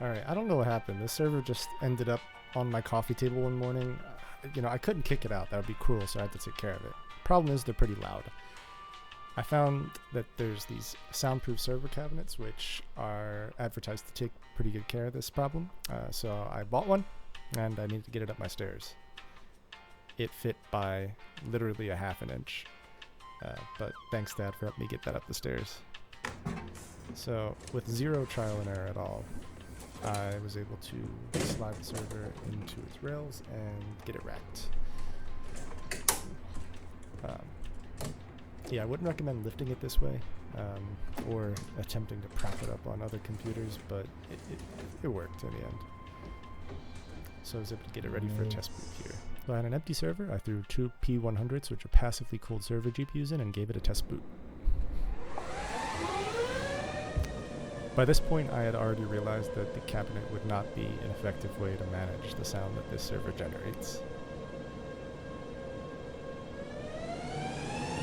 Alright, I don't know what happened. This server just ended up on my coffee table one morning. You know, I couldn't kick it out. That would be cruel, so I had to take care of it. Problem is, they're pretty loud. I found that there's these soundproof server cabinets which are advertised to take pretty good care of this problem. So I bought one, and I needed to get it up my stairs. It fit by literally a half an inch. But thanks, Dad, for helping me get that up the stairs. So, with zero trial and error at all, I was able to slide the server into its rails and get it racked. Yeah, I wouldn't recommend lifting it this way, or attempting to prop it up on other computers, but it worked in the end. So I was able to get it ready for a test boot here. So I had an empty server. I threw two P100s, which are passively cooled server GPUs in, and gave it a test boot. By this point, I had already realized that the cabinet would not be an effective way to manage the sound that this server generates.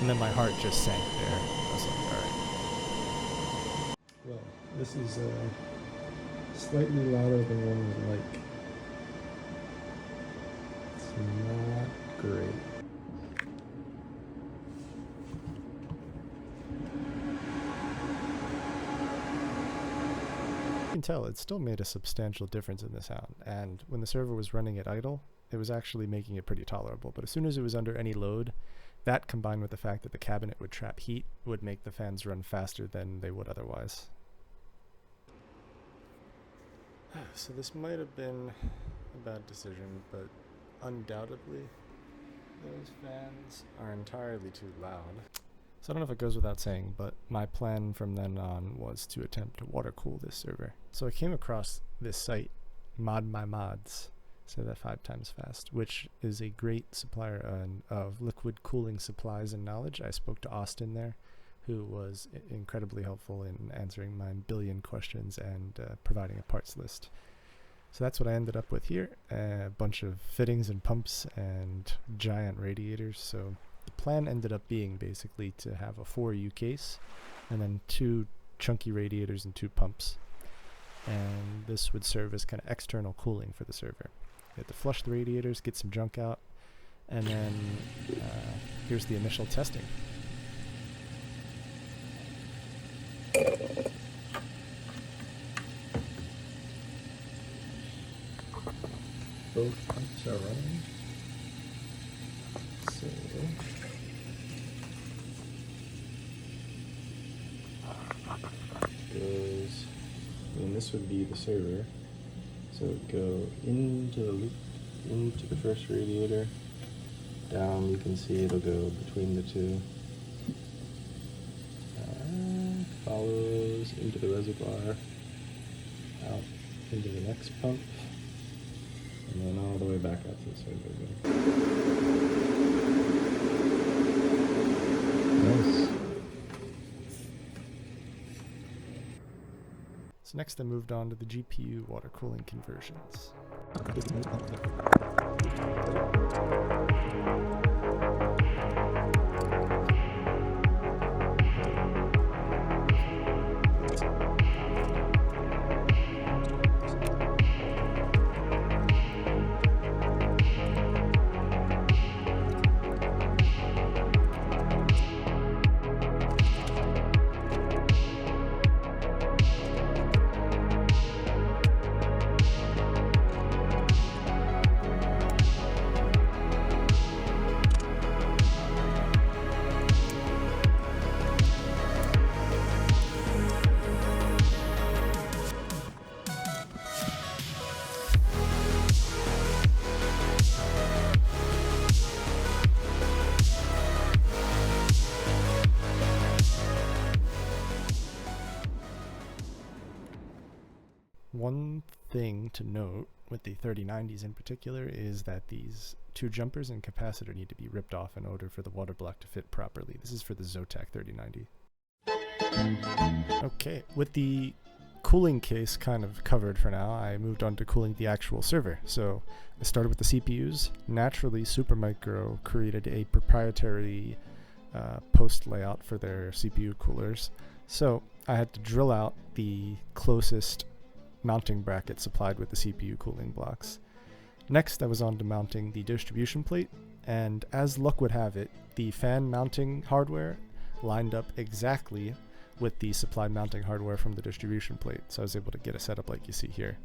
And then my heart just sank there. I was like, alright. Well, this is slightly louder than one would like. It's not great. You can tell it still made a substantial difference in the sound, and when the server was running at idle, it was actually making it pretty tolerable. But as soon as it was under any load, that combined with the fact that the cabinet would trap heat would make the fans run faster than they would otherwise. So this might have been a bad decision, but undoubtedly those fans are entirely too loud. So I don't know if it goes without saying, but my plan from then on was to attempt to water cool this server. So I came across this site, Mod My Mods, say that 5 times fast, which is a great supplier of liquid cooling supplies and knowledge. I spoke to Austin there, who was incredibly helpful in answering my billion questions and providing a parts list. So that's what I ended up with here, a bunch of fittings and pumps and giant radiators. So the plan ended up being basically to have a 4U case and then 2 chunky radiators and 2 pumps. And this would serve as kind of external cooling for the server. You have to flush the radiators, get some junk out, and then here's the initial testing. Both pumps are running. So goes, and this would be the server. So it would go into the loop, into the first radiator. Down, you can see it'll go between the 2. Follows into the reservoir, out into the next pump, and then all the way back out to the server again. Nice. So next I moved on to the GPU water cooling conversions. One thing to note with the 3090s in particular is that these 2 jumpers and capacitor need to be ripped off in order for the water block to fit properly. This is for the Zotac 3090. Okay, with the cooling case kind of covered for now, I moved on to cooling the actual server. So I started with the CPUs. Naturally, Supermicro created a proprietary post layout for their CPU coolers. So I had to drill out the closest mounting bracket supplied with the CPU cooling blocks. Next, I was on to mounting the distribution plate, and as luck would have it, the fan mounting hardware lined up exactly with the supplied mounting hardware from the distribution plate, so I was able to get a setup like you see here.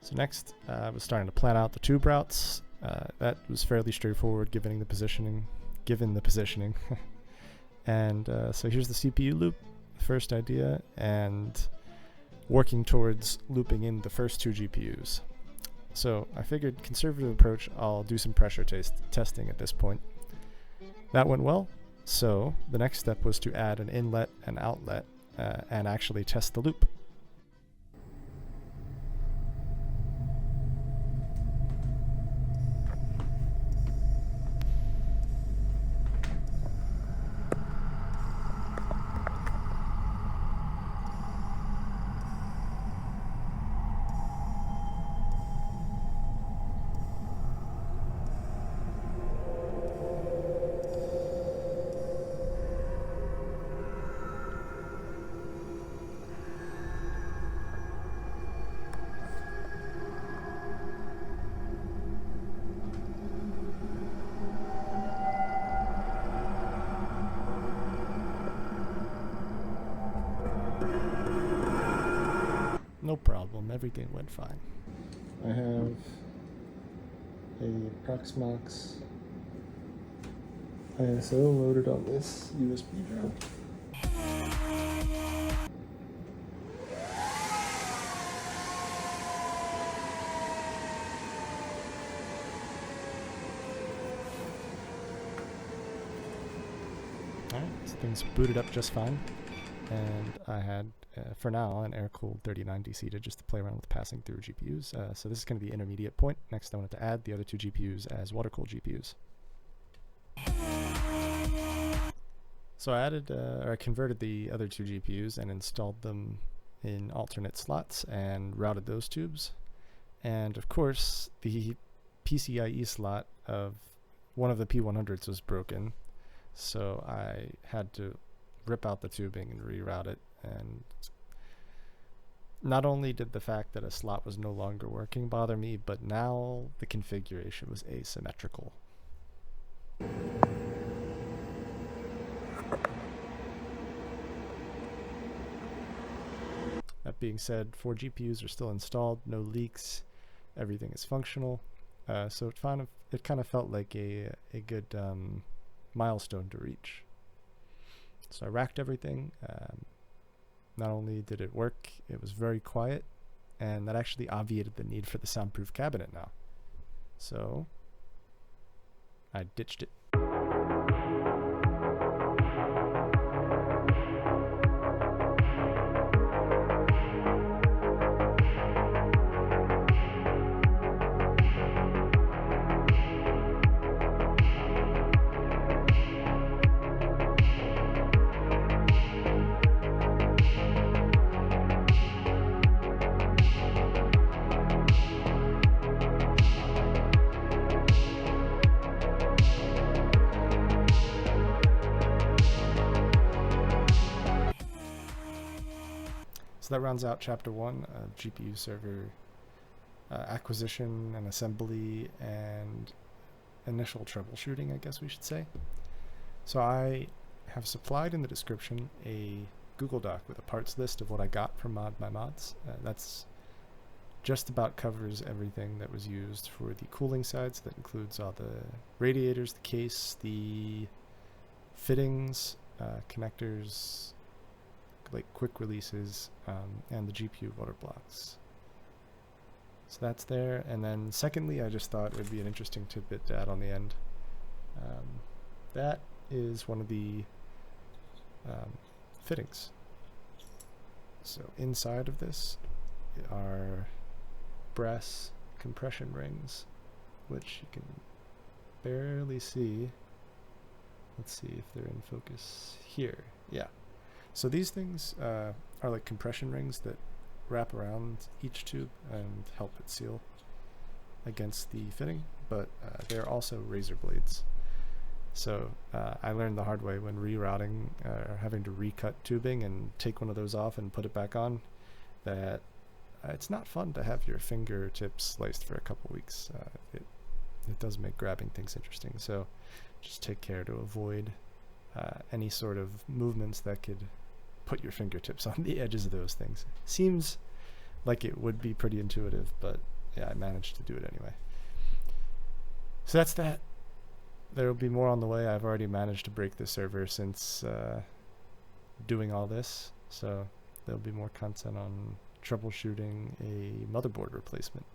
So next, I was starting to plan out the tube routes. That was fairly straightforward given the positioning. And so here's the CPU loop, first idea, and working towards looping in the first two GPUs. So I figured conservative approach, I'll do some pressure testing at this point. That went well, so the next step was to add an inlet and outlet and actually test the loop. No problem, everything went fine. I have a Proxmox ISO loaded on this USB drive. Alright, so things booted up just fine, and I had for now an air-cooled 3090 seated just to play around with passing through GPUs. So this is going to be the intermediate point. Next I wanted to add the other two GPUs as water-cooled GPUs. So I converted the other two GPUs and installed them in alternate slots and routed those tubes. And of course the PCIe slot of one of the P100s was broken, so I had to rip out the tubing and reroute it. And not only did the fact that a slot was no longer working bother me, but now the configuration was asymmetrical. That being said, 4 GPUs are still installed, no leaks, everything is functional. So it kind of felt like a good milestone to reach. So I racked everything. Not only did it work, it was very quiet, and that actually obviated the need for the soundproof cabinet now. So I ditched it. So that rounds out chapter 1 of GPU server acquisition and assembly and initial troubleshooting, I guess we should say. So I have supplied in the description a Google Doc with a parts list of what I got from Mod My Mods. That's just about covers everything that was used for the cooling sides. That includes all the radiators, the case, the fittings, connectors, like quick releases, and the GPU water blocks. So that's there. And then secondly, I just thought it would be an interesting tidbit to add on the end. That is one of the fittings. So inside of this are brass compression rings, which you can barely see. Let's see if they're in focus here. Yeah. So these things are like compression rings that wrap around each tube and help it seal against the fitting, but they're also razor blades. So I learned the hard way when rerouting, having to recut tubing and take one of those off and put it back on. that it's not fun to have your fingertips sliced for a couple weeks. It does make grabbing things interesting, so just take care to avoid any sort of movements that could put your fingertips on the edges of those things. Seems like it would be pretty intuitive, but yeah, I managed to do it anyway. So that's that. There will be more on the way. I've already managed to break the server since doing all this, so there'll be more content on troubleshooting a motherboard replacement.